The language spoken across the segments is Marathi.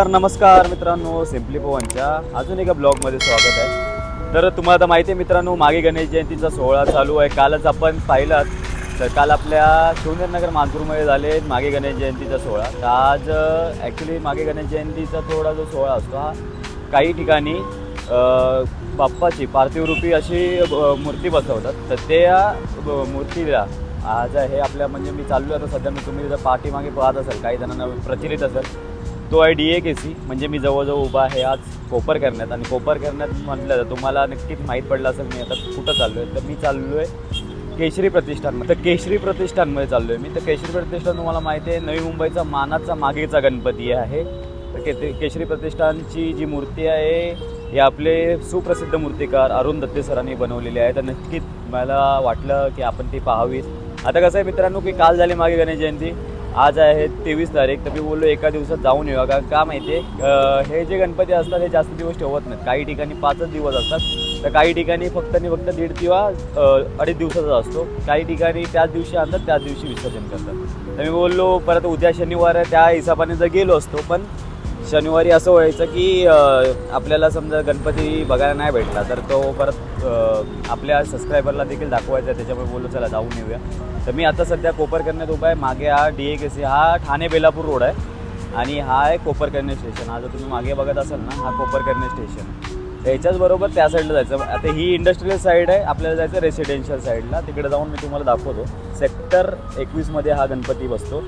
तर नमस्कार मित्रांनो, सिम्पली पवनच्या अजून एका ब्लॉगमध्ये स्वागत आहे. तर तुम्हाला आता माहिती आहे मित्रांनो, मागे गणेश जयंतीचा सोहळा चालू आहे. कालच आपण पाहिलात, तर काल आपल्या शिवनेरनगर मानपूरमध्ये झाले मागे गणेश जयंतीचा सोहळा. तर आज ॲक्च्युली मागे गणेश जयंतीचा थोडा जो सोहळा असतो हा काही ठिकाणी बाप्पाची पार्थिवरूपी अशी मूर्ती बसवतात. तर त्या मूर्तीला आज हे आपल्या म्हणजे मी चाललो आता सध्या, मी तुम्ही जर पाठीमागे पाहत असाल, काही जणांना प्रचलित असेल, तो आहे DAKC. म्हणजे मी जवळजवळ उभा आहे आज कोपर करण्यात. आणि कोपर करण्यात म्हटलं तर तुम्हाला नक्कीच माहीत पडलं असेल मी आता कुठं चाललो आहे. तर मी चाललो आहे केशरी प्रतिष्ठानमध्ये. तर केशरी प्रतिष्ठानमध्ये चाललो आहे मी. तर केशरी प्रतिष्ठान तुम्हाला माहिती आहे, नवी मुंबईचा मानाचा मागेचा गणपती आहे. तर केशरी प्रतिष्ठानची जी मूर्ती आहे हे आपले सुप्रसिद्ध मूर्तिकार अरुण दत्ते सरांनी बनवलेली आहे. तर नक्कीच मला वाटलं की आपण ती पाहावीत. आता कसं आहे मित्रांनो की काल झाली मागे गणेश जयंती, आज आहे 23 तारीख. तर मी बोललो एका दिवसात जाऊन येऊया. का माहिती आहे, हे जे गणपती असतात हे जास्त दिवस ठेवत नाहीत. काही ठिकाणी 5च दिवस असतात, तर काही ठिकाणी फक्त 1.5 किंवा 2.5 दिवसाचा असतो. काही ठिकाणी त्याच दिवशी आणतात, त्याच दिवशी विसर्जन करतात. तर मी बोललो परत उद्या शनिवार आहे, त्या हिशोबाने जर गेलो असतो, पण शनिवारी असं व्हायचं की आपल्याला समजा गणपती बघायला नाही भेटला तर तो परत आपल्या सबस्क्रायबरला देखील दाखवायचा आहे. त्याच्यामुळे बोललो चला जाऊन येऊया. तर मी आता सध्या कोपरकरण्यात उभा आहे. मागे हा DAKC, हा ठाणे बेलापूर रोड आहे आणि हा आहे कोपरकरणे स्टेशन. हा जर तुम्ही मागे बघत असाल ना, हा कोपरकरणे स्टेशन. त्याच्याचबरोबर त्या साईडला जायचं. आता ही इंडस्ट्रियल साईड आहे, आपल्याला जायचं रेसिडेन्शियल साईडला. तिकडे जाऊन मी तुम्हाला दाखवतो. सेक्टर 21मध्ये हा गणपती बसतो.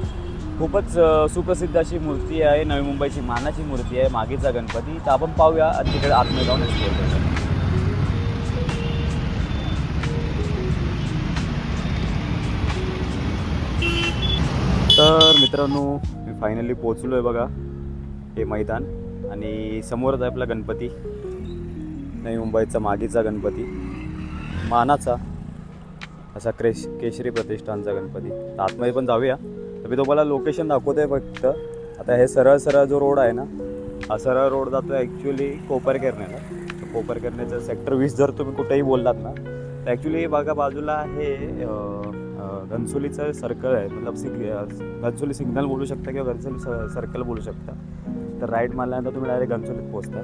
खूपच सुप्रसिद्ध अशी मूर्ती आहे, नवी मुंबईची मानाची मूर्ती आहे मागेचा गणपती. तर आपण पाहूया आणि तिकडे आतमध्ये जाऊन एक्सप्लोर करूया. तर मित्रांनो, मी फायनली पोचलो आहे बघा, हे मैदान. आणि समोरच आहे आपला गणपती, नवी मुंबईचा मागेचा गणपती, मानाचा असा केशरी प्रतिष्ठानचा गणपती. तर आतमध्ये पण जाऊया. तर मी तुम्हाला लोकेशन दाखवतो आहे फक्त. आता हे सरळ जो रोड आहे ना, हा सरळ रोड जातो आहे ॲक्च्युली कोपरकरण्याला. तर कोपरकरण्याचं सेक्टर 20 जर तुम्ही कुठेही बोललात ना, तर ॲक्च्युली बघा बाजूला हे घनसोलीचं सर्कल आहे. मतलब घनसोली सिग्नल बोलू शकता किंवा घनसोली सर्कल बोलू शकता. तर राईट मारल्यानंतर तुम्ही डायरेक्ट घनसोलीत पोहोचता.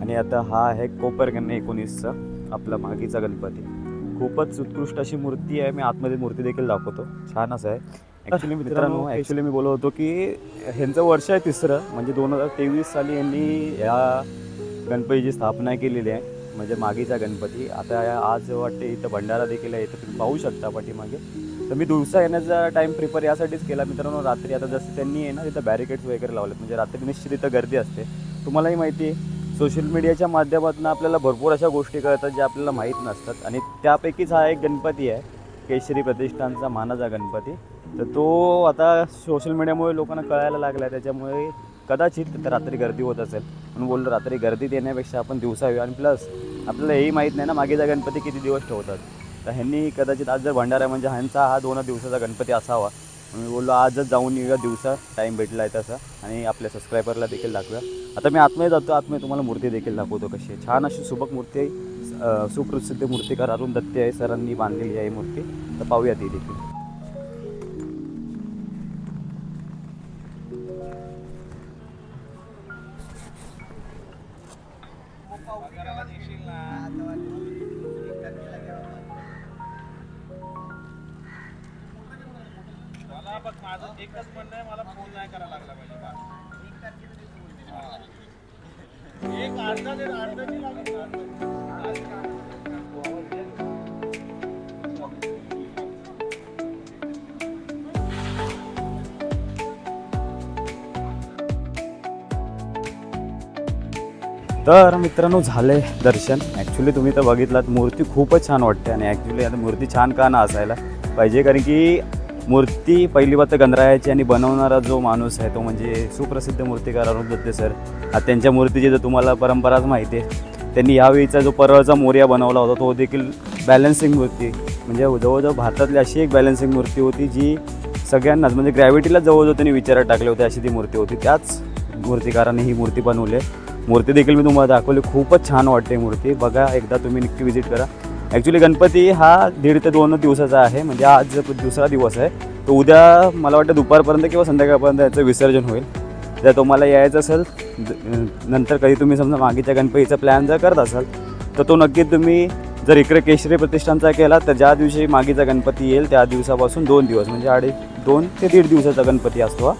आणि आता हा आहे कोपरकरणे 19चा आपला मागीचा गणपती. खूपच उत्कृष्ट अशी मूर्ती आहे. मी आतमध्ये मूर्ती देखील दाखवतो, छान असं आहे. ॲक्च्युली मित्रांनो, मी बोलत होतो की ह्यांचं वर्ष आहे 3रं. म्हणजे 2023 साली यांनी या गणपतीची स्थापना केलेली आहे, म्हणजे मागीचा गणपती. आता आज वाटते इथं भंडारा देखील आहे, इथं तुम्ही पाहू शकता पाठीमागे. तर मी दिवसा येण्याचा टाईम प्रिफर यासाठीच केला मित्रांनो. रात्री आता जसं त्यांनी आहे ना तिथं बॅरिकेड्स वगैरे लावलेत, म्हणजे रात्री निश्चित इथं गर्दी असते. तुम्हालाही माहिती आहे, सोशल मीडियाच्या माध्यमातून आपल्याला भरपूर अशा गोष्टी कळतात ज्या आपल्याला माहीत नसतात. आणि त्यापैकीच हा एक गणपती आहे, केशरी प्रतिष्ठानचा मानाचा गणपती. तर तो आता सोशल मीडियामुळे लोकांना कळायला लागला आहे, त्याच्यामुळे कदाचित तिथं रात्री गर्दी होत असेल. म्हणून बोललो रात्री गर्दीत येण्यापेक्षा आपण दिवसा येऊ. आणि प्लस आपल्याला हेही माहीत नाही ना मागेचा गणपती किती दिवस ठेवतात. तर ह्यांनी कदाचित आज जर भंडारा म्हणजे ह्यांचा हा 2 दिवसाचा गणपती असावा. मी बोललो आजच जाऊन येऊया दिवसा, टाईम भेटला आहे तसा. आणि आपल्या सबस्क्रायबरला देखील दाखवूया. आता मी आतमध्ये जातो, आतमध्ये तुम्हाला मूर्ती देखील दाखवतो कशी आहे. छान अशी सुबक मूर्ती आहे. सुप्रसिद्ध मूर्तिकार अरुण दत्ते आहे सरांनी बांधलेली आहे मूर्ती. तर पाहूया ती देखील. मला बघ, माझं एकच म्हणणं आहे, मला फोन नाही करायला लागला पाहिजे. एक अर्धा तर मित्रांनो, झाले दर्शन. ॲक्च्युली तुम्ही तर बघितलात, मूर्ती खूपच छान वाटते. आणि ॲक्च्युली आता मूर्ती छान का ना असायला पाहिजे, कारण की मूर्ती पहिली बात गणरायाची आणि बनवणारा जो माणूस आहे तो म्हणजे सुप्रसिद्ध मूर्तिकार अरुण दत्ते सर. आता त्यांच्या मूर्तीची जर तुम्हाला परंपराच माहिती आहे, त्यांनी यावेळीचा जो परळचा मोरया बनवला होता तो देखील बॅलन्सिंग मूर्ती, म्हणजे जवळजवळ भारतातली अशी एक बॅलन्सिंग मूर्ती होती जी सगळ्यांनाच म्हणजे ग्रॅव्हिटीला जवळजवळ त्यांनी विचारात टाकले होते, अशी ती मूर्ती होती. त्याच मूर्तिकाराने ही मूर्ती बनवली आहे. मूर्ती देखील मी तुम्हाला दाखवली, खूपच छान वाटते मूर्ती. बघा, एकदा तुम्ही नक्की विजिट करा. ॲक्च्युली गणपती हा 1.5 ते 2 दिवसाचा आहे, म्हणजे आज दुसरा दिवस आहे. तर उद्या मला वाटतं दुपारपर्यंत किंवा संध्याकाळपर्यंत याचं विसर्जन होईल. जर तुम्हाला यायचं असेल नंतर कधी तुम्ही समजा मागीच्या गणपतीचा प्लॅन जर करत असाल तर तो नक्कीच तुम्ही जर इकडे केशरी प्रतिष्ठानचा केला तर ज्या दिवशी मागीचा गणपती येईल त्या दिवसापासून 2 दिवस म्हणजे 2 ते 1.5 दिवसाचा गणपती असतो हा.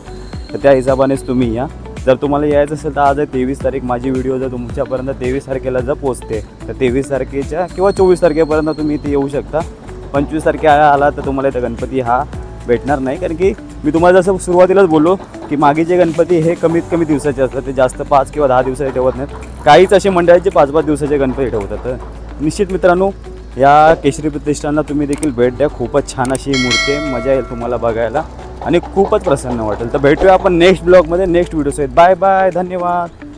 तर त्या हिशोबानेच तुम्ही या. जर तुम्हाला यायचं असेल तर आज आहे 23 तारीख, माझी व्हिडिओ जर तुमच्यापर्यंत 23 तारखेला जर पोचते तर 23 तारखेच्या किंवा 24 तारखेपर्यंत तुम्ही इथे येऊ शकता. 25 तारखेला आला तर तुम्हाला इथं गणपती हा भेटणार नाही, कारण की मी तुम्हाला जसं सुरुवातीलाच बोललो की मागीचे गणपती हे कमीत कमी दिवसाचे असतात, ते जास्त 5 किंवा 10 दिवसाचे ठेवत नाहीत. काहीच असे मंडळाचे 5-5 दिवसाचे गणपती ठेवतात. तर निश्चित मित्रांनो या केशरी प्रतिष्ठानला तुम्ही देखील भेट द्या. खूपच छान अशी मूर्ती आहे, मजा येईल तुम्हाला बघायला आणि खूपच प्रसन्न वाटेल. तर भेटूया आपण नेक्स्ट ब्लॉगमध्ये नेक्स्ट व्हिडिओ सहित. बाय बाय, धन्यवाद.